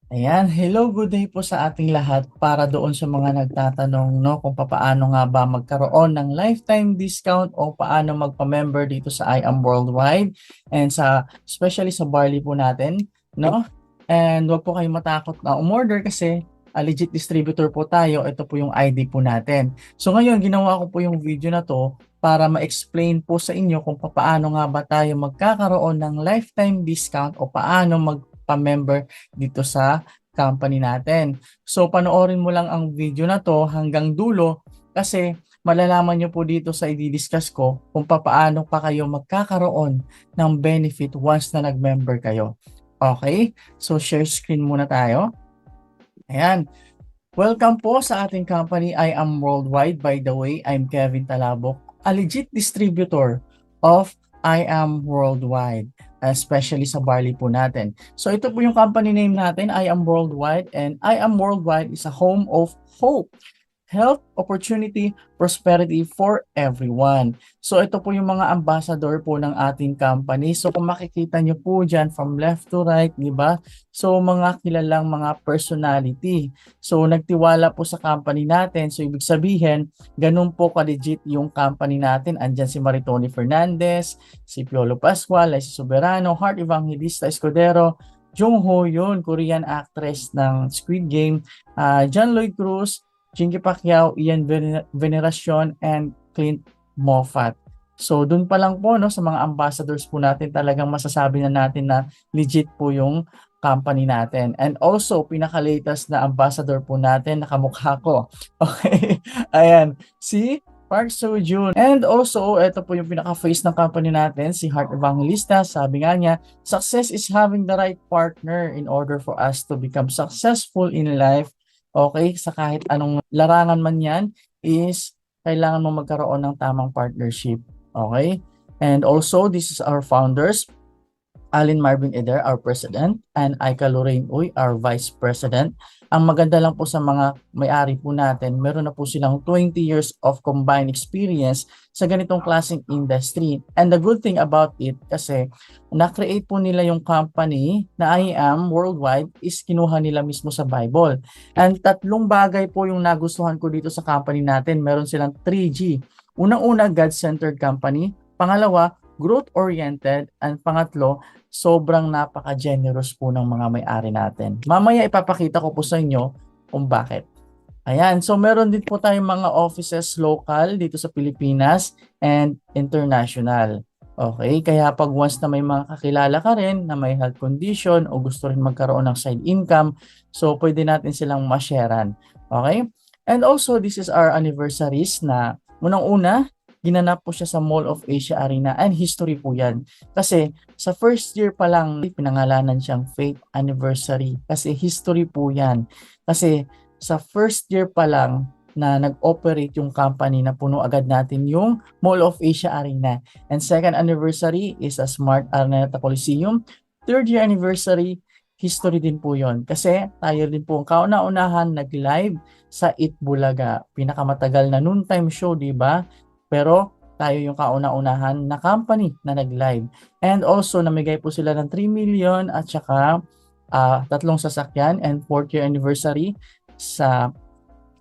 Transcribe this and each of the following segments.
Ayan, hello, good day po sa ating lahat para doon sa mga nagtatanong no kung paano nga ba magkaroon ng lifetime discount o paano magpa-member dito sa I Am Worldwide and sa especially sa Barley po natin, no? And wag po kayong matakot na umorder kasi legit distributor po tayo. Ito po yung ID po natin. So ngayon, ginawa ko po yung video na to para ma-explain po sa inyo kung paano nga ba tayo magkakaroon ng lifetime discount o paano magpa-member dito sa company natin. So panoorin mo lang ang video na to hanggang dulo kasi malalaman nyo po dito sa i-discuss ko kung paano pa kayo magkakaroon ng benefit once na nag-member kayo. Okay? So share screen muna tayo. Ayan. Welcome po sa ating company. I Am Worldwide. By the way, I'm Kevin Talabok, a legit distributor of I Am Worldwide, especially sa barley po natin. So ito po yung company name natin, I Am Worldwide, and I Am Worldwide is a home of hope, health, opportunity, prosperity for everyone. So ito po yung mga ambassador po ng ating company. So kung makikita nyo po dyan from left to right, di ba? So mga kilalang mga personality. So nagtiwala po sa company natin. So ibig sabihin, ganun po ka-legit yung company natin. Andyan si Maritoni Fernandez, si Piolo Pascual, si Soberano, Heart Evangelista Escudero, Jung Ho Yoon, Korean actress ng Squid Game, John Lloyd Cruz, Chinky Pacquiao, Ian Veneracion, and Clint Moffat. So dun pa lang po no sa mga ambassadors po natin talagang masasabi na natin na legit po yung company natin. And also pinaka-latest na ambassador po natin nakamukha ko. Okay. Ayan, si Park Seo-joon. And also, ito po yung pinaka-face ng company natin, si Heart Evangelista. Sabi nga niya, success is having the right partner in order for us to become successful in life. Okay, sa kahit anong larangan man yan is kailangan mo magkaroon ng tamang partnership. Okay? And also, this is our founders, Alin Marvin Eder, our President, and Aika Lorraine Uy, our Vice President. Ang maganda lang po sa mga may-ari po natin, meron na po silang 20 years of combined experience sa ganitong klaseng industry. And the good thing about it, kasi na-create po nila yung company na I Am Worldwide is kinuha nila mismo sa Bible. And tatlong bagay po yung nagustuhan ko dito sa company natin. Meron silang 3G. Unang-una, God-centered company. Pangalawa, growth-oriented. And pangatlo, sobrang napaka-generous po ng mga may-ari natin. Mamaya ipapakita ko po sa inyo kung bakit. Ayan, so meron din po tayong mga offices local dito sa Pilipinas and international. Okay, kaya pag once na may mga kakilala ka rin na may health condition o gusto rin magkaroon ng side income, so pwede natin silang ma-sharean. Okay? And also, this is our anniversaries na unang-una, ginanap po siya sa Mall of Asia Arena and history po yan. Kasi sa first year pa lang, pinangalanan siyang Faith Anniversary kasi history po yan. Kasi sa first year pa lang na nag-operate yung company na puno agad natin yung Mall of Asia Arena. And second anniversary is a Smart Araneta Coliseum. Third year anniversary, history din po yon. Kasi tayo din po ang kauna-unahan nag-live sa Itbulaga. Pinakamatagal na noontime show, di ba? Pero tayo yung kauna-unahan na company na nag-live. And also, namigay po sila ng 3 million at saka tatlong sasakyan and 4th year anniversary sa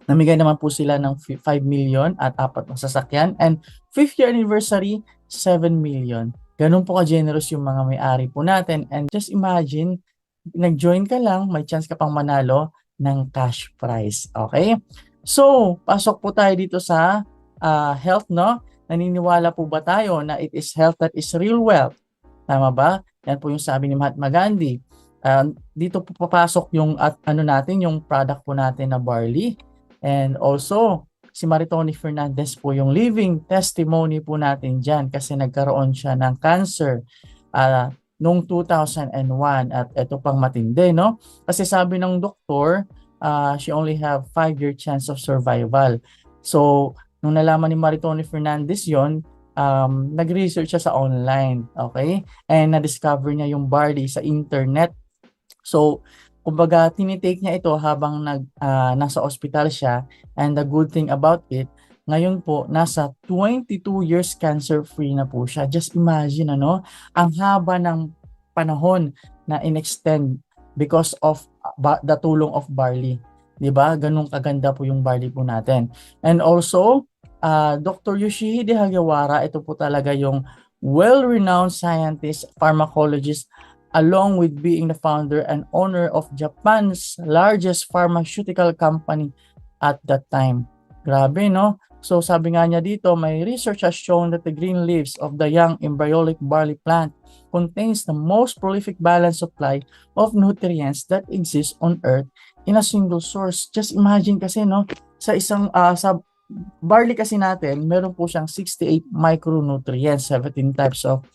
namigay naman po sila ng 5 million at 4 na sasakyan and 5th year anniversary 7 million. Ganun po ka-generous yung mga may-ari po natin and just imagine nag-join ka lang, may chance ka pang manalo ng cash prize. Okay? So, pasok po tayo dito sa health, no? Naniniwala po ba tayo na it is health that is real wealth? Tama ba? Yan po yung sabi ni Mahatma Gandhi. Dito po papasok yung ano natin, yung product po natin na barley. And also, si Maritoni Fernandez po yung living testimony po natin dyan kasi nagkaroon siya ng cancer noong 2001 at ito pang matindi, no? Kasi sabi ng doktor, she only have 5-year chance of survival. So, nung nalaman ni Maritoni Fernandez yon, nag-research siya sa online, okay? And na-discover niya yung barley sa internet. So, kumbaga, tinitake niya ito habang nasa ospital siya. And the good thing about it, ngayon po, nasa 22 years cancer-free na po siya. Just imagine, ano? Ang haba ng panahon na in-extend because of the tulong of barley. 'Di ba? Ganun kaganda po yung barley po natin. And also, Dr. Yoshihide Hagiwara, ito po talaga yung well-renowned scientist, pharmacologist, along with being the founder and owner of Japan's largest pharmaceutical company at that time. Grabe, no? So sabi nga niya dito, my research has shown that the green leaves of the young embryonic barley plant contains the most prolific balanced supply of nutrients that exist on earth in a single source. Just imagine kasi, no, sa isang sa barley kasi natin, meron po siyang 68 micronutrients, 17 types of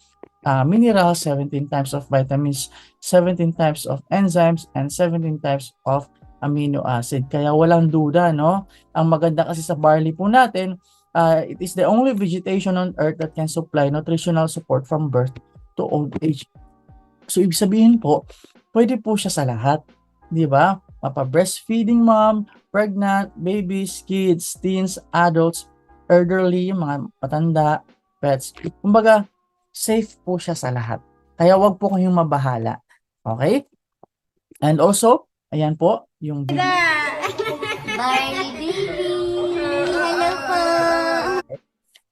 minerals, 17 types of vitamins, 17 types of enzymes, and 17 types of amino acid. Kaya walang duda, no? Ang maganda kasi sa barley po natin, it is the only vegetation on earth that can supply nutritional support from birth to old age. So, ibig sabihin po, pwede po siya sa lahat. Di ba? Mapa-breastfeeding mom, pregnant, babies, kids, teens, adults, elderly, mga matanda, pets. Kumbaga, safe po siya sa lahat. Kaya wag po kayong mabahala. Okay? And also, ayan po, yung Barley baby! Hello po!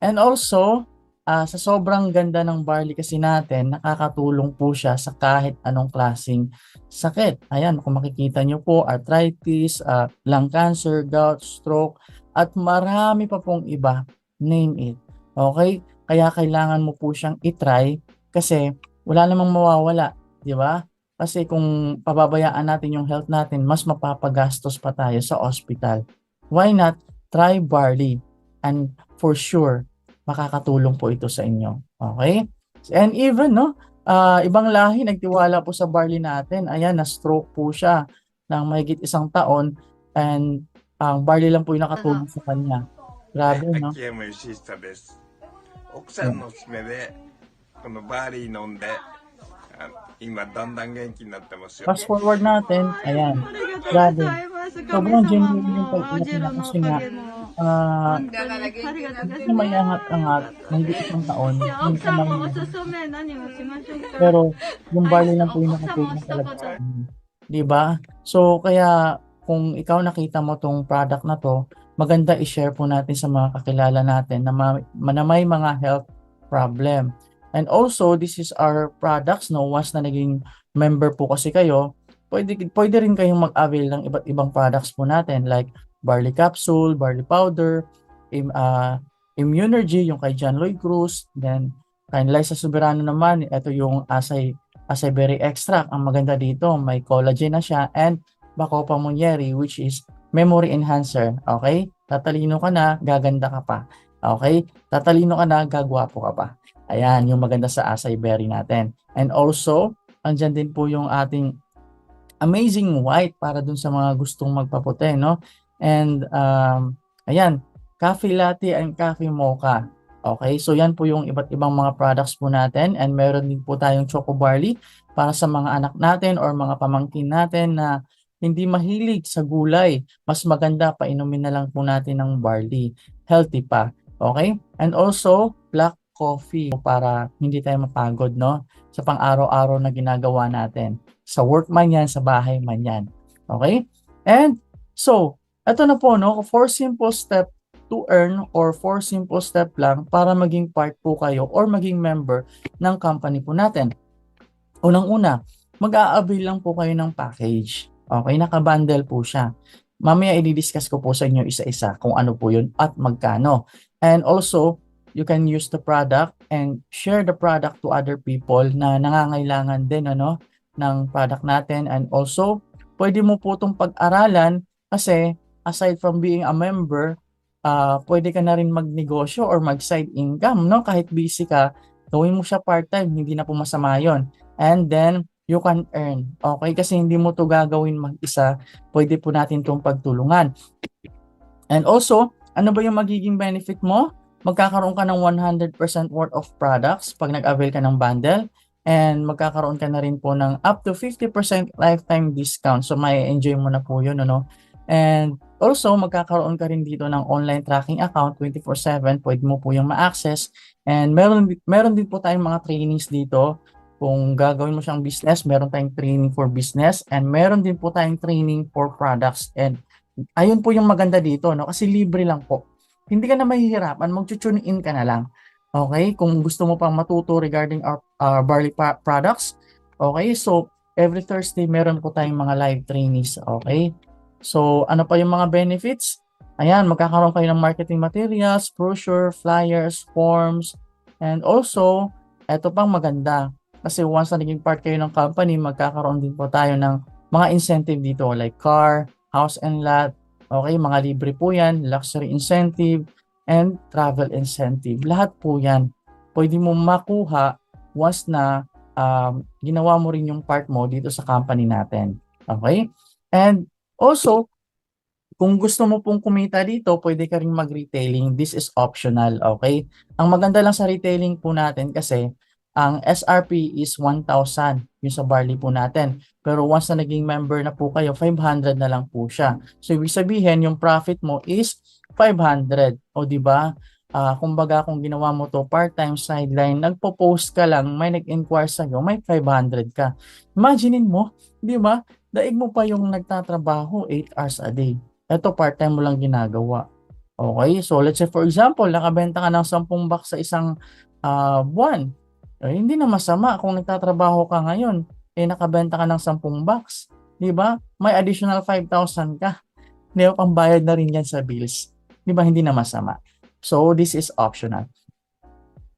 And also, sa sobrang ganda ng barley kasi natin, nakakatulong po siya sa kahit anong klaseng sakit. Ayan, kung makikita nyo po, arthritis, lung cancer, gout, stroke, at marami pa pong iba. Name it. Okay? Kaya kailangan mo po siyang itry kasi wala namang mawawala. Di ba? Kasi kung pababayaan natin yung health natin, mas mapapagastos pa tayo sa hospital. Why not try barley? And for sure, makakatulong po ito sa inyo. Okay? And even, no, ibang lahi nagtiwala po sa barley natin. Ayan, na-stroke po siya ng mahigit 1 taon and ang barley lang po yung nakatulong sa kanya. Grabe, no? 秋山義久です。奥さんのおすすめで、このバーリー飲んで、今だんだん元気になってますよ。Fast forward natin, ayan. Grabe. Sobrang genuine yung pag-iyak niya kasi nga, hindi may angat-angat, mahigit 1 taon, hindi ka lang, pero yung barley lang po yung nakatulong talaga sa amin. Diba? So, kaya kung ikaw nakita mo tong product na to, maganda i-share po natin sa mga kakilala natin na may mga health problem. And also, this is our products, no? Once na naging member po kasi kayo, pwede rin kayong mag-avail ng iba't ibang products po natin like barley capsule, barley powder, Immunergy, yung kay John Lloyd Cruz, then kay Liza Soberano naman, ito yung Acai Berry Extract. Ang maganda dito, may collagen na siya, and Bacopa Monnieri, which is memory enhancer. Okay? Tatalino ka na, gaganda ka pa. Okay? Tatalino ka na, gagwapo ka pa. Ayan, yung maganda sa Acai Berry natin. And also, andyan din po yung ating Amazing White para dun sa mga gustong magpaputi, no? And, ayan, coffee latte and coffee mocha. Okay, so yan po yung iba't ibang mga products po natin, and meron din po tayong choco barley para sa mga anak natin or mga pamangkin natin na hindi mahilig sa gulay. Mas maganda, painumin na lang po natin ng barley. Healthy pa. Okay? And also, black coffee para hindi tayo mapagod, no? Sa pang-araw-araw na ginagawa natin. Sa work man yan, sa bahay man yan. Okay? And so, ito na po, no? 4 simple steps to earn or 4 simple step lang para maging part po kayo or maging member ng company po natin. Unang-una, mag-a-avail lang po kayo ng package. Okay, naka-bundle po siya. Mamaya i-discuss ko po sa inyo isa-isa kung ano po yun at magkano. And also, you can use the product and share the product to other people na nangangailangan din ng product natin. And also, pwede mo po itong pag-aralan kasi aside from being a member, pwede ka na rin magnegosyo or mag-side income, no? Kahit busy ka, gawin mo siya part-time, hindi na po masama yun. And then, you can earn. Okay? Kasi hindi mo to gagawin mag-isa, pwede po natin itong pagtulungan. And also, ano ba yung magiging benefit mo? Magkakaroon ka ng 100% worth of products pag nag-avail ka ng bundle. And magkakaroon ka na rin po ng up to 50% lifetime discount. So, may enjoy mo na po yun, ano? And also, magkakaroon ka rin dito ng online tracking account 24/7. Pwede mo po yung ma-access. And meron din po tayong mga trainings dito Kung gagawin mo siyang business, meron tayong training for business and meron din po tayong training for products. And ayun po yung maganda dito, no? Kasi libre lang po. Hindi ka na mahihirapan, mag-tune in ka na lang. Okay? Kung gusto mo pang matuto regarding our barley products, okay? So, every Thursday, meron po tayong mga live trainees. Okay? So, ano pa yung mga benefits? Ayan, magkakaroon kayo ng marketing materials, brochure, flyers, forms, and also, eto pang maganda. Kasi once na naging part kayo ng company, magkakaroon din po tayo ng mga incentive dito like car, house and lot, okay, mga libre po yan, luxury incentive, and travel incentive. Lahat po yan, pwede mo makuha once na ginawa mo rin yung part mo dito sa company natin. Okay? And also, kung gusto mo pong kumita dito, pwede ka rin mag-retailing. This is optional, okay? Ang maganda lang sa retailing po natin kasi ang SRP is 1,000 yung sa barley po natin. Pero once na naging member na po kayo, 500 na lang po siya. So, ibig sabihin, yung profit mo is 500. O, di ba? Kumbaga, kung ginawa mo to part-time sideline, nagpo-post ka lang, may nag-inquire sa'yo, may 500 ka. Imaginein mo, di ba? Daig mo pa yung nagtatrabaho 8 hours a day. Ito, part-time mo lang ginagawa. Okay? So, let's say for example, nakabenta ka ng 10 box sa isang buwan. Hindi na masama kung nagtatrabaho ka ngayon. Nakabenta ka ng 10 box. Di ba? May additional 5,000 ka. Di ba? Pambayad na rin yan sa bills. Di ba? Hindi na masama. So, this is optional.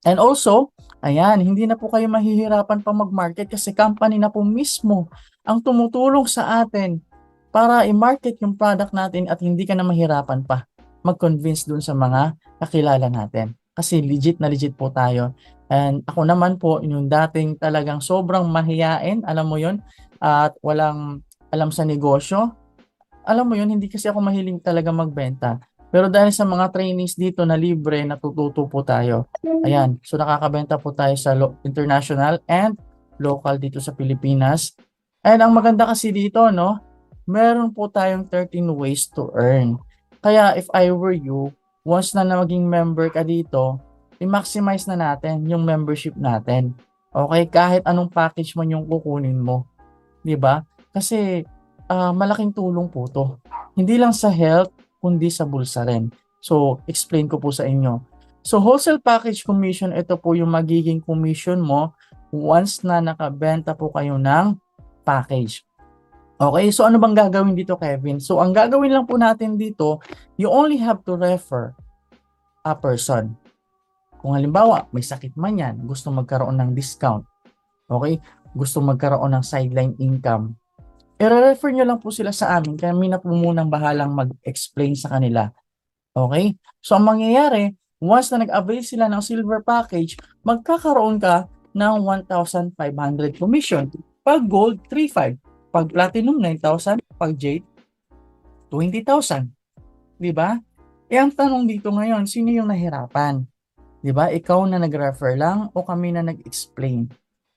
And also, ayan, hindi na po kayo mahihirapan pa mag-market kasi company na po mismo ang tumutulong sa atin para i-market yung product natin at hindi ka na mahirapan pa mag-convince dun sa mga kakilala natin. Kasi legit na legit po tayo. And ako naman po, yung dating talagang sobrang mahiyain, alam mo yun, at walang alam sa negosyo. Alam mo yun, hindi kasi ako mahiling talaga magbenta. Pero dahil sa mga trainings dito na libre, natututo po tayo. Ayan, so nakakabenta po tayo sa international and local dito sa Pilipinas. And ang maganda kasi dito, no, meron po tayong 13 ways to earn. Kaya if I were you, once na maging member ka dito, i-maximize na natin yung membership natin. Okay, kahit anong package man yung kukunin mo. 'Di ba? Kasi malaking tulong po to. Hindi lang sa health, kundi sa bulsa rin. So, explain ko po sa inyo. So, wholesale package commission, ito po yung magiging commission mo once na nakabenta po kayo ng package. Okay, so ano bang gagawin dito, Kevin? So, ang gagawin lang po natin dito, you only have to refer a person. Kung halimbawa, may sakit man yan, gusto magkaroon ng discount, okay? Gusto magkaroon ng sideline income, i-refer nyo lang po sila sa amin, kami na po munang bahalang mag-explain sa kanila. Okay? So, ang mangyayari, once na nag-avail sila ng silver package, magkakaroon ka ng 1,500 commission. Pag gold, 3,500. Pag platinum, 9,000. Pag jade, 20,000. Diba? Ang tanong dito ngayon, sino yung nahirapan? Diba? Ikaw na nag-refer lang o kami na nag-explain?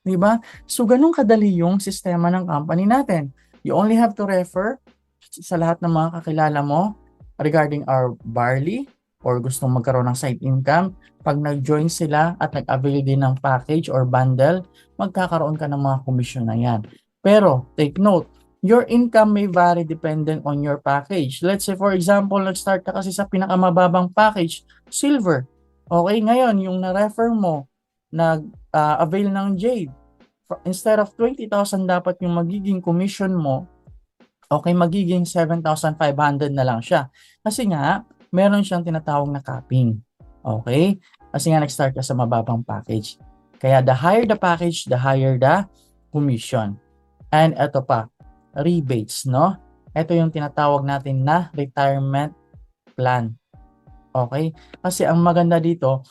Diba? So, ganun kadali yung sistema ng company natin. You only have to refer sa lahat ng mga kakilala mo regarding our barley or gustong magkaroon ng side income. Pag nag-join sila at nag-avail din ng package or bundle, magkakaroon ka ng mga komisyon na yan. Pero, take note, your income may vary dependent on your package. Let's say, for example, nag-start ka kasi sa pinakamababang package, silver. Okay, ngayon, yung na-refer mo, nag-avail ng jade, instead of 20,000 dapat yung magiging commission mo, okay, magiging 7,500 na lang siya. Kasi nga, meron siyang tinatawag na capping. Okay? Kasi nga nag-start ka sa mababang package. Kaya the higher the package, the higher the commission. And ito pa, rebates, no? Ito yung tinatawag natin na retirement plan. Okay? Kasi ang maganda dito,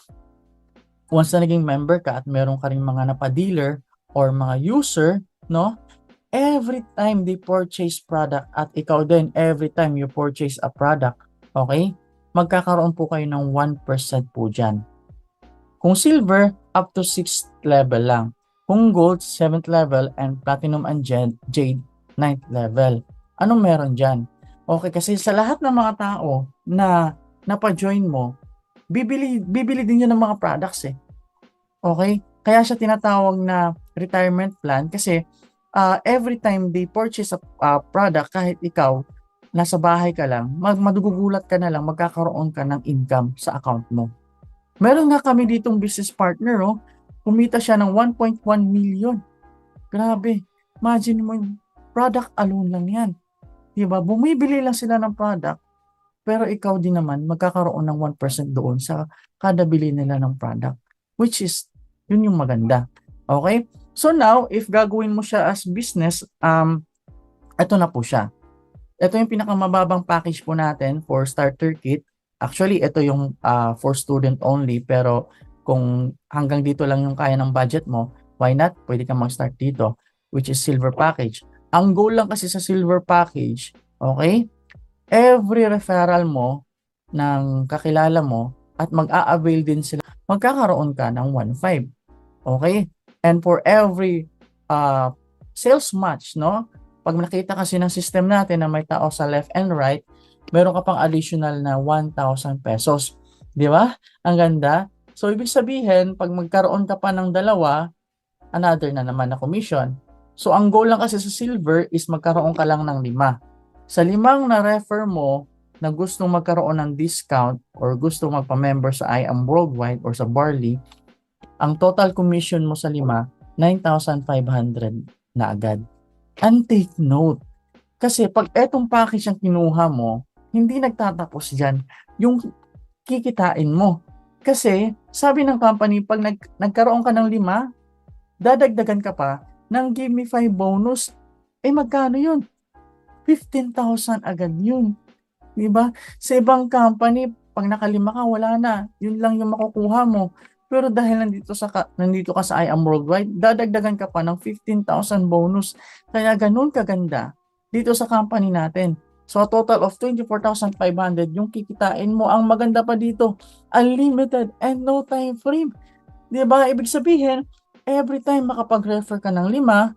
once na naging member ka at meron ka rin mga napa-dealer or mga user, no? Every time they purchase product at ikaw din, every time you purchase a product, okay? Magkakaroon po kayo ng 1% po dyan. Kung silver, up to 6th level lang. Kung gold, 7th level, and platinum and jade, 9th level. Anong meron dyan? Okay, kasi sa lahat ng mga tao na napa-join mo, bibili din yun ng mga products eh. Okay? Kaya siya tinatawag na retirement plan kasi every time they purchase a product, kahit ikaw, nasa bahay ka lang, madugugulat ka na lang, magkakaroon ka ng income sa account mo. Meron nga kami ditong business partner, oh, kumita siya ng 1.1 million. Grabe. Imagine mo, product alone lang yan. Diba? Bumibili lang sila ng product, pero ikaw din naman magkakaroon ng 1% doon sa kada bili nila ng product. Which is, yun yung maganda. Okay? So now, if gagawin mo siya as business, ito na po siya. Ito yung pinakamababang package po natin for starter kit. Actually, ito yung for student only, pero kung hanggang dito lang yung kaya ng budget mo, why not? Pwede kang mag-start dito, which is silver package. Ang goal lang kasi sa silver package, okay? Every referral mo ng kakilala mo at mag-a-avail din sila, magkakaroon ka ng 1.5. Okay? And for every sales match, no? Pag nakita kasi ng system natin na may tao sa left and right, meron ka pang additional na 1,000 pesos. Di ba? Ang ganda. So, ibig sabihin, pag magkaroon ka pa ng dalawa, another na naman na commission. So, ang goal lang kasi sa silver is magkaroon ka lang ng 5. Sa 5 na refer mo na gustong magkaroon ng discount or gustong magpa-member sa I Am Worldwide or sa Barley, ang total commission mo sa 5, 9,500 na agad. And take note, kasi pag etong package ang kinuha mo, hindi nagtatapos dyan yung kikitain mo. Kasi sabi ng company, pag nagkaroon ka ng 5, dadagdagan ka pa ng give me 5 bonus. Eh magkano yun? 15,000 agad yun. Diba? Sa ibang company, pag nakalima ka, wala na. Yun lang yung makukuha mo. Pero dahil nandito ka sa I Am Worldwide, dadagdagan ka pa ng 15,000 bonus. Kaya ganun kaganda dito sa company natin. So a total of 24,500 yung kikitain mo. Ang maganda pa dito, unlimited and no time frame. Diba? Ibig sabihin, every time makapag-refer ka ng 5,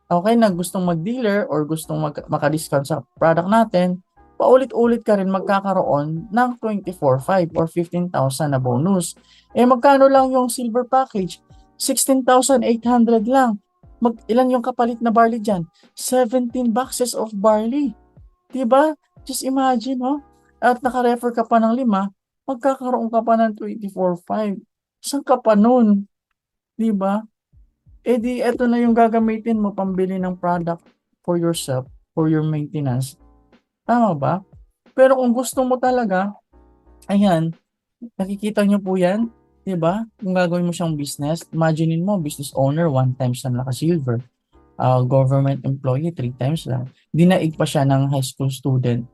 okay, na gustong mag-dealer or gustong maka-discount sa product natin, paulit-ulit ka rin magkakaroon ng 24,500 or 15,000 na bonus. Eh magkano lang yung silver package? 16,800 lang. Ilan yung kapalit na barley dyan? 17 boxes of barley. Diba? Just imagine, no? At naka-refer ka pa ng 5, magkakaroon ka pa ng 24,500. Saan ka pa nun? Diba? Eh di, eto na yung gagamitin mo pambili ng product for yourself, for your maintenance. Tama ba? Pero kung gusto mo talaga, ayan, nakikita nyo po yan, diba? Kung gagawin mo siyang business, imaginein mo, business owner, 1 times lang naka-silver. Government employee, 3 times lang. Dinaig pa siya ng high school student,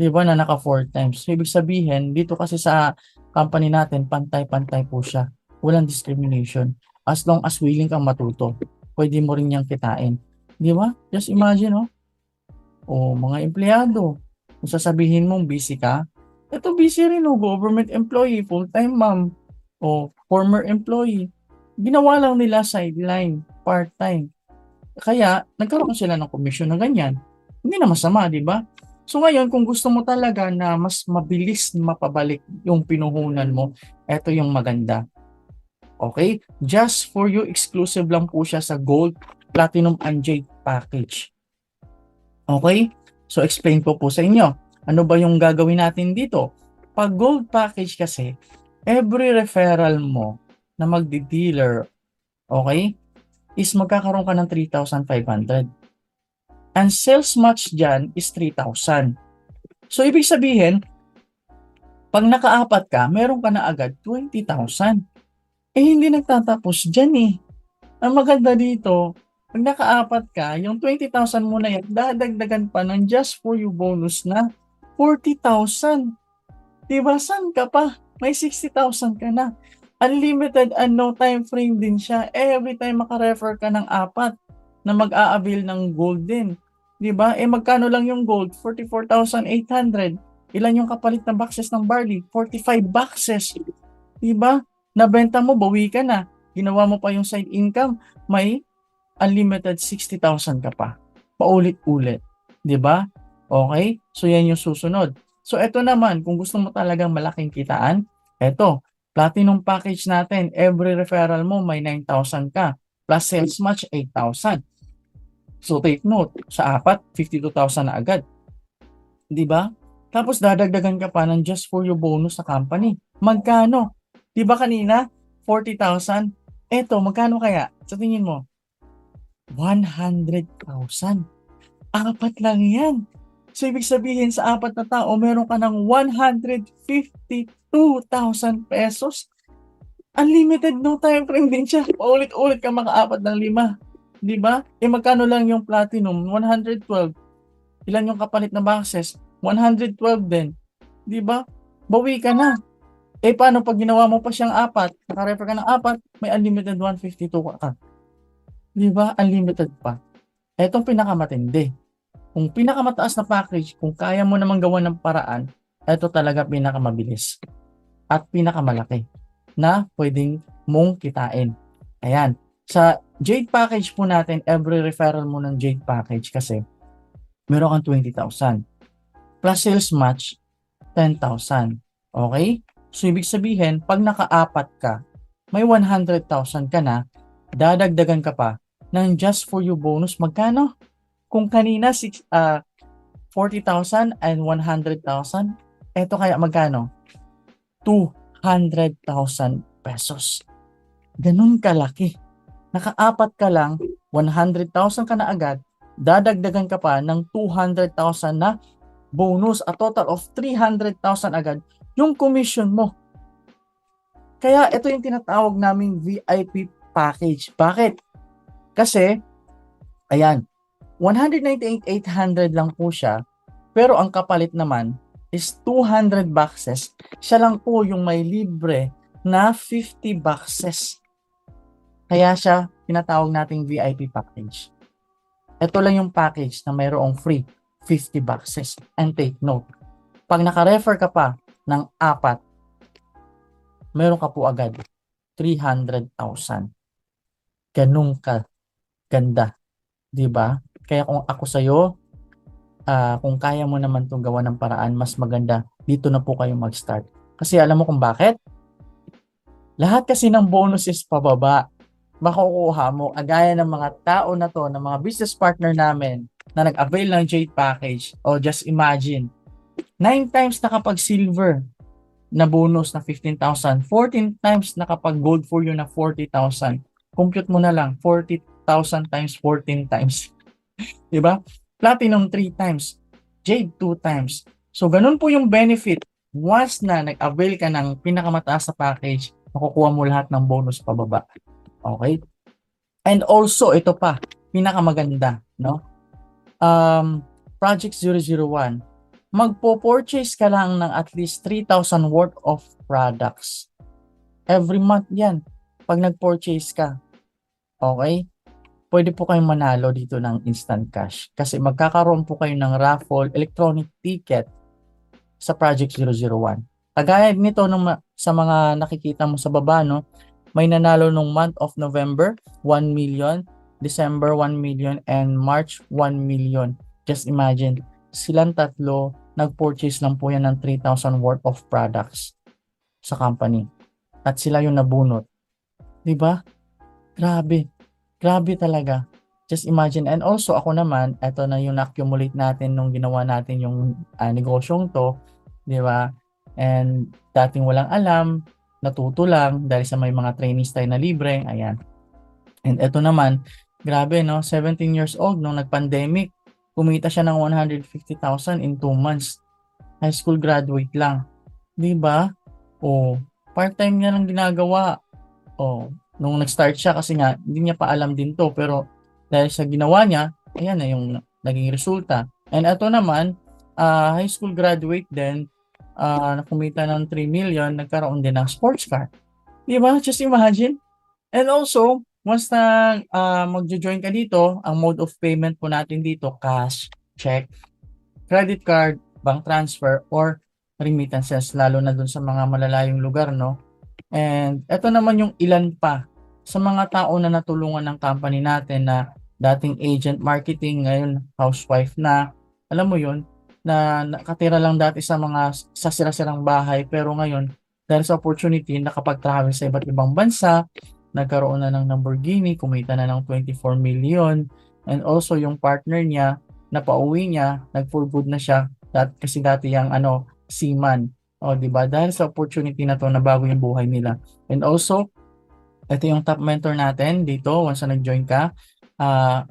diba, na naka 4 times. So, ibig sabihin, dito kasi sa company natin, pantay-pantay po siya. Walang discrimination. As long as willing kang matuto, pwede mo rin niyang kitain. Diba? Just imagine, oh. O mga empleyado, kung sasabihin mong busy ka, ito busy rin, o government employee, full-time ma'am, o former employee. Ginawa lang nila sideline, part-time. Kaya nagkaroon sila ng commission na ganyan. Hindi na masama, di ba? So ngayon, kung gusto mo talaga na mas mabilis mapabalik yung pinuhunan mo, ito yung maganda. Okay? Just for you, exclusive lang po siya sa Gold, Platinum, and Jade package. Okay? So, explain ko po sa inyo. Ano ba yung gagawin natin dito? Pag gold package kasi, every referral mo na magdi-dealer, okay, is magkakaroon ka ng 3,500. And sales match dyan is 3,000. So, ibig sabihin, pag naka-4 ka, meron ka na agad 20,000. Eh, hindi nagtatapos dyan eh. Ang maganda dito, pag naka-4 ka, yung 20,000 mo na yan, dadagdagan pa ng just for you bonus na 40,000. Diba? Saan ka pa? May 60,000 ka na. Unlimited and no time frame din siya. Every time maka-refer ka ng 4 na mag-a-avail ng gold din. Diba? Eh magkano lang yung gold? 44,800. Ilan yung kapalit na boxes ng barley? 45 boxes. Diba? Nabenta mo, bawi ka na. Ginawa mo pa yung side income, may unlimited 60,000 ka pa. Paulit-ulit. Diba? Okay? So, yan yung susunod. So, eto naman, kung gusto mo talagang malaking kitaan, eto, Platinum package natin, every referral mo may 9,000 ka. Plus sales match, 8,000. So take note, sa apat, 52,000 na agad. Di ba? Tapos dadagdagan ka pa ng just for your bonus sa company. Magkano? Di ba kanina, 40,000? Eto, magkano kaya? Sa tingin mo? 100,000. Apat lang yan. So, ibig sabihin sa apat na tao, meron ka ng 152,000 pesos. Unlimited, no time frame din siya. Paulit-ulit ka makaapat ng 5. Di ba? Magkano lang yung platinum? 112. Ilan yung kapalit na boxes? 112 din. Di ba? Bawi ka na. Paano pag ginawa mo pa siyang apat? Naka-refer ka ng apat, may unlimited 152 ka. Di ba? Unlimited pa. Etong pinakamatindi. Kung pinakamataas na package, kung kaya mo namang gawa ng paraan, ito talaga pinakamabilis at pinakamalaki na pwedeng mong kitain. Ayan. Sa Jade package po natin, every referral mo ng Jade package kasi meron kang 20,000. Plus sales match, 10,000. Okay? So, ibig sabihin, pag naka-apat ka, may 100,000 ka na, dadagdagan ka pa ng just for you bonus. Magkano? Kung kanina 40,000 and 100,000, eto kaya magkano? 200,000 pesos. Ganun kalaki. Naka-apat ka lang, 100,000 ka na agad, dadagdagan ka pa ng 200,000 na bonus, a total of 300,000 agad yung commission mo. Kaya ito yung tinatawag naming VIP package. Bakit? Kasi, ayan, 198,800 lang po siya, pero ang kapalit naman is 200 boxes. Siya lang po yung may libre na 50 boxes. Kaya siya tinatawag nating VIP package. Ito lang yung package na mayroong free 50 boxes. And take note, pag naka-refer ka pa ng 4, meron ka po agad 300,000. Ganun ka ganda. Diba? Kaya kung ako sa'yo, kung kaya mo naman itong gawa ng paraan, mas maganda, dito na po kayo mag-start. Kasi alam mo kung bakit? Lahat kasi ng bonus is pababa. Makukuha mo, agaya ng mga tao na to, ng mga business partner namin na nag-avail ng Jade package. O just imagine, 9 times na kapag silver na bonus na 15,000, 14 times na kapag gold for you na 40,000. Compute mo na lang, 40,000 times 14 times. Diba? Platinum 3 times, Jade 2 times. So, ganun po yung benefit. Once na nag-avail ka ng pinakamataas na package, makukuha mo lahat ng bonus pababa. Okay? And also, ito pa, pinakamaganda, no? Project 001, magpo-purchase ka lang ng at least 3,000 worth of products. Every month yan, pag nag-purchase ka. Okay? Pwede po kayong manalo dito ng instant cash. Kasi magkakaroon po kayo ng raffle electronic ticket sa Project 001. Kagaya nito sa mga nakikita mo sa baba, no? May nanalo nung month of November, 1 million, December, 1 million, and March, 1 million. Just imagine, silang tatlo, nag-purchase lang po yan ng 3,000 worth of products sa company. At sila yung nabunot. Diba? Grabe. Grabe talaga. Just imagine. And also, ako naman, ito na yung na-accumulate natin nung ginawa natin yung negosyong to. Diba? And dating walang alam, natuto lang dahil sa may mga trainings tayo na libre. Ayan. And ito naman, grabe no, 17 years old nung nag-pandemic, kumita siya ng 150,000 in 2 months. High school graduate lang. Diba? O, part-time niya lang ginagawa. O, nung nag-start siya kasi nga, hindi niya pa alam din to. Pero dahil sa ginawa niya, ayan na yung naging resulta. And ito naman, high school graduate din, nakumita ng 3 million, nagkaroon din ng sports car. Diba? Just imagine. And also, once na magjo-join ka dito, ang mode of payment po natin dito, cash, check, credit card, bank transfer, or remittances, lalo na dun sa mga malalayong lugar, no? And ito naman yung ilan pa sa mga tao na natulungan ng company natin na dating agent marketing, ngayon housewife na, alam mo yun, na nakatira lang dati sa mga sirang bahay, pero ngayon Dahil sa opportunity, nakapag-travel sa iba't ibang bansa, nagkaroon na ng Lamborghini, kumita na ng 24 million, and also yung partner niya, napauwi niya, nag-for good na siya, kasi dati yung seaman. O, di ba? Dahil sa opportunity na to, nabago yung buhay nila. And also, ito yung top mentor natin dito, once na nag-join ka, ah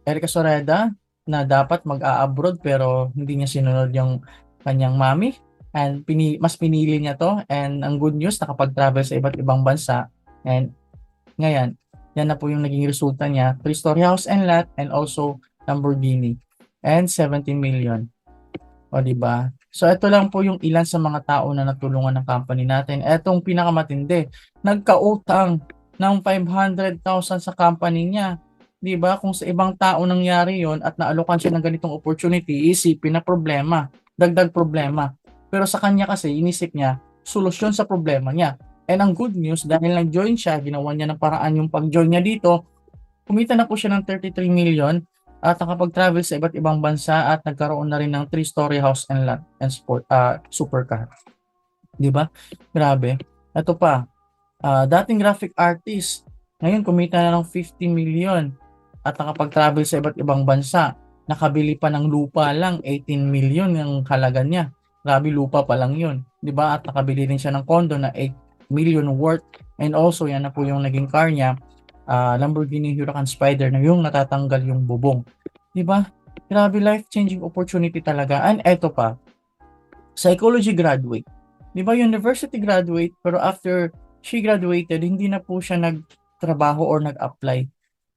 Erica Soreda, na dapat mag-a-abroad pero hindi niya sinunod yung kanyang mami, and mas pinili niya to, and ang good news, nakapag-travel sa iba't ibang bansa, and ngayon, yan na po yung naging resulta niya, 3-story house and lot, and also Lamborghini, and 17 million. O, di ba? So, ito lang po yung ilan sa mga tao na natulungan ng company natin. Etong pinakamatindi, nagkautang ng 500,000 sa company niya. Di ba? Kung sa ibang tao nangyari yon at naalokan siya ng ganitong opportunity, isipin na problema, dagdag problema. Pero sa kanya kasi, inisip niya, solusyon sa problema niya. And ang good news, dahil nag-join siya, ginawa niya ng paraan yung pag-join niya dito, kumita na po siya ng 33 million at nakapag-travel sa iba't ibang bansa at nagkaroon na rin ng 3-story house and lot and supercar. Di ba? Grabe. Ito pa, dating graphic artist, ngayon kumita na ng 50 million at nakapag-travel sa iba't ibang bansa. Nakabili pa ng lupa lang, 18 million yung halaga niya. Grabe, lupa pa lang yun. Di ba? At nakabili rin siya ng condo na 8 million worth. And also, yan na po yung naging car niya, Lamborghini Huracan Spider, na yung natatanggal yung bubong. Di ba? Grabe, life-changing opportunity talaga. And eto pa, psychology graduate. Di ba, university graduate, pero after she graduated, hindi na po siya nagtrabaho or nag-apply.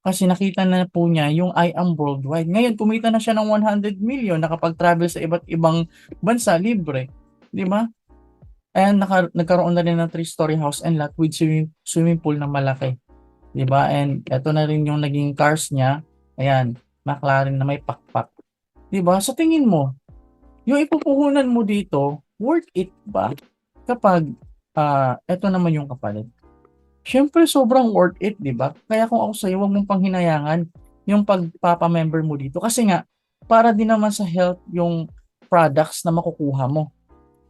Kasi nakita na po niya yung I Am Worldwide. Ngayon, kumita na siya ng 100 million, nakapag-travel sa iba't ibang bansa, libre. Di ba? And nagkaroon na rin ng 3-story house and lot with swimming pool na malaki. Di ba? And ito na rin yung naging cars niya. Ayan, McLaren na may pakpak. Di ba? Sa tingin mo, yung ipupuhunan mo dito, worth it ba? Kapag ito naman yung kapalit. Siyempre, sobrang worth it, di ba? Kaya kung ako sa'yo, huwag mong panghinayangan yung pagpapamember mo dito. Kasi nga, para din naman sa health yung products na makukuha mo.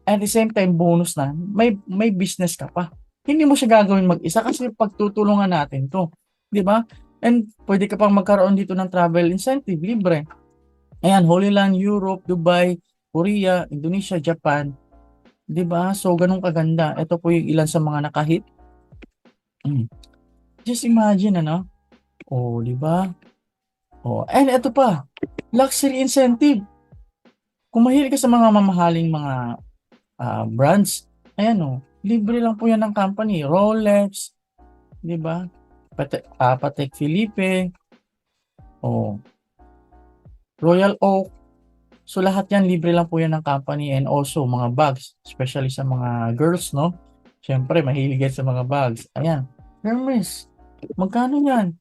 At the same time, bonus na, may business ka pa. Hindi mo siya gagawin mag-isa kasi pagtutulungan natin to. Di ba? And pwede ka pang magkaroon dito ng travel incentive, libre. Ayan, Holy Land, Europe, Dubai, Korea, Indonesia, Japan. Di ba? So, ganun kaganda. Ito po yung ilan sa mga nakahit. Just imagine, ano? Oh, di ba? Oh, and ito pa, luxury incentive. Kung mahilig ka sa mga mamahaling mga brands, ayan oh, libre lang po yan ng company. Rolex, di ba? Patek Philippe, oh, Royal Oak. So lahat yan, libre lang po yan ng company, and also mga bags, especially sa mga girls, no? Siyempre, mahilig yan sa mga bags. Ayan, Hermes, magkano yan?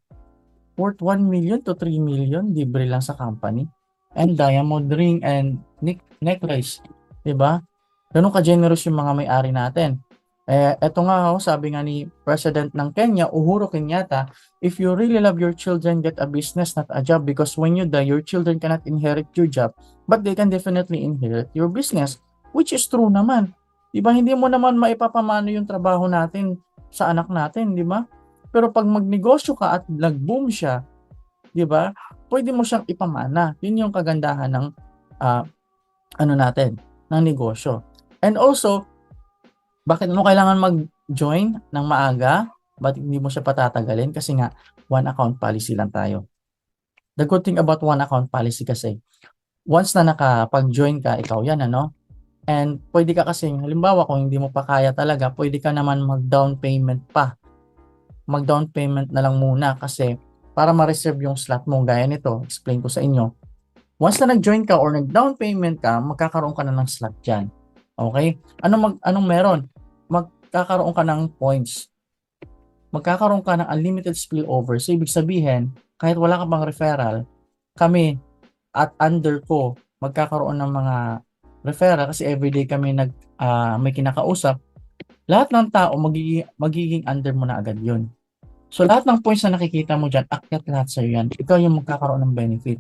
Worth 1 million to 3 million, libre lang sa company. And diamond ring and necklace, di ba? Ganun ka-generous yung mga may-ari natin. Eto nga, sabi nga ni President ng Kenya, Uhuru Kenyatta, if you really love your children, get a business, not a job, because when you die, your children cannot inherit your job, but they can definitely inherit your business, which is true naman. Diba, hindi mo naman maipapamano yung trabaho natin sa anak natin, di ba? Pero pag magnegosyo ka at nag-boom siya, di ba, pwede mo siyang ipamana. Yun yung kagandahan ng ng negosyo. And also, bakit mo kailangan mag-join ng maaga? Bakit hindi mo siya patatagalin? Kasi nga, one account policy lang tayo. The good thing about one account policy kasi, once na nakapag-join ka, ikaw yan, ano? And pwede ka kasi, halimbawa kung hindi mo pa kaya talaga, pwede ka naman mag-down payment pa. Mag-down payment na lang muna kasi para ma-reserve yung slot mo. Gaya nito, explain ko sa inyo. Once na nag-join ka or nag-down payment ka, magkakaroon ka na ng slot dyan. Okay? Anong meron? Magkakaroon ka ng points. Magkakaroon ka ng unlimited spillover. So, ibig sabihin, kahit wala ka pang referral, kami at under ko, magkakaroon ng mga referral kasi everyday kami may kinakausap. Lahat ng tao, magiging under mo na agad yun. So, lahat ng points na nakikita mo dyan, akyat lahat sa'yo yan. Ikaw yung magkakaroon ng benefit.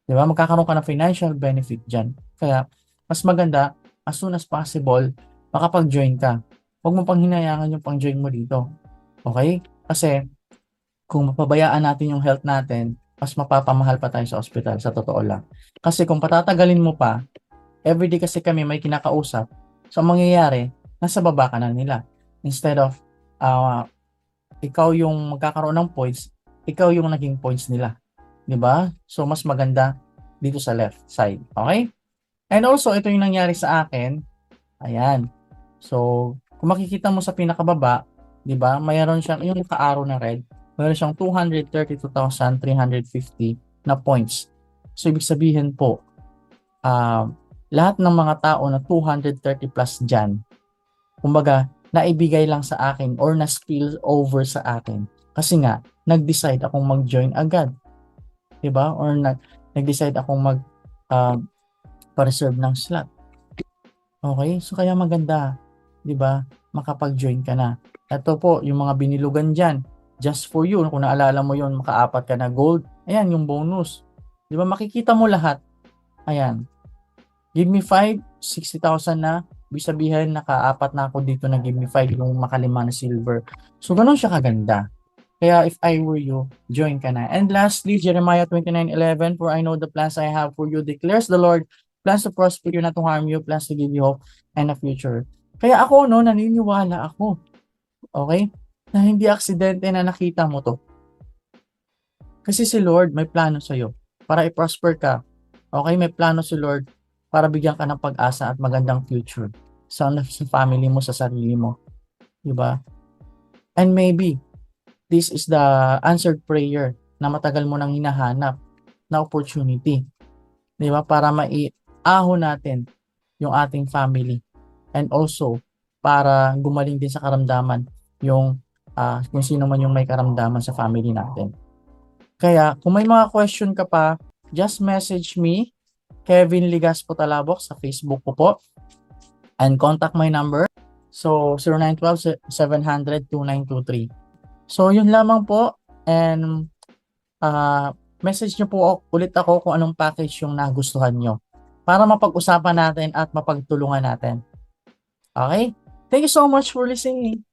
Diba? Magkakaroon ka ng financial benefit dyan. Kaya, mas maganda, as soon as possible, makapag-join ka. Huwag mo pang hinayangan yung pang-join mo dito. Okay? Kasi kung mapabayaan natin yung health natin, mas mapapamahal pa tayo sa ospital, sa totoo lang. Kasi kung patatagalin mo pa, everyday kasi kami may kinakausap, so ang mangyayari, nasa baba ka na nila. Instead of ikaw yung magkakaroon ng points, ikaw yung naging points nila. 'Di ba? So mas maganda dito sa left side. Okay? And also, ito yung nangyari sa akin. Ayan. So, kung makikita mo sa pinakababa, 'di ba? Mayroon siyang yung naka-arrow na red, mayroon siyang 232,350 na points. So, ibig sabihin po, lahat ng mga tao na 230 plus dyan, kumbaga, naibigay lang sa akin or na-spill over sa akin. Kasi nga, nag-decide akong mag-join agad. 'Di ba? Or nag-decide akong pa-reserve ng slot. Okay? So, kaya maganda, 'di ba? Makapag-join ka na. Ito po, yung mga binilugan dyan, just for you. Kung naalala mo yun, makaapat ka na gold. Ayan, yung bonus. 'Di ba? Makikita mo lahat. Ayan. Give me 5, 60,000 na. Ibig sabihin, nakaapat na ako dito na give me 5 yung makalima na silver. So, ganun siya kaganda. Kaya if I were you, join ka na. And lastly, Jeremiah 29:11, for I know the plans I have for you, declares the Lord, plans to prosper you, not to harm you, plans to give you hope and a future. Kaya ako, no, naniniwala ako. Okay? Na hindi aksidente na nakita mo to. Kasi si Lord may plano sa'yo para i-prosper ka. Okay? May plano si Lord para bigyan ka ng pag-asa at magandang future sa family mo, sa sarili mo. Diba? And maybe, this is the answered prayer na matagal mo nang hinahanap na opportunity. Diba? Para maiahon natin yung ating family. And also, para gumaling din sa karamdaman yung kung sino man yung may karamdaman sa family natin. Kaya, kung may mga question ka pa, just message me, Kevin Ligaspo Talabok, sa Facebook ko po. And contact my number. So, 0912-700-2923. So, yun lamang po. And, message nyo po ulit ako kung anong package yung nagustuhan nyo. Para mapag-usapan natin at mapagtulungan natin. Okay? Thank you so much for listening.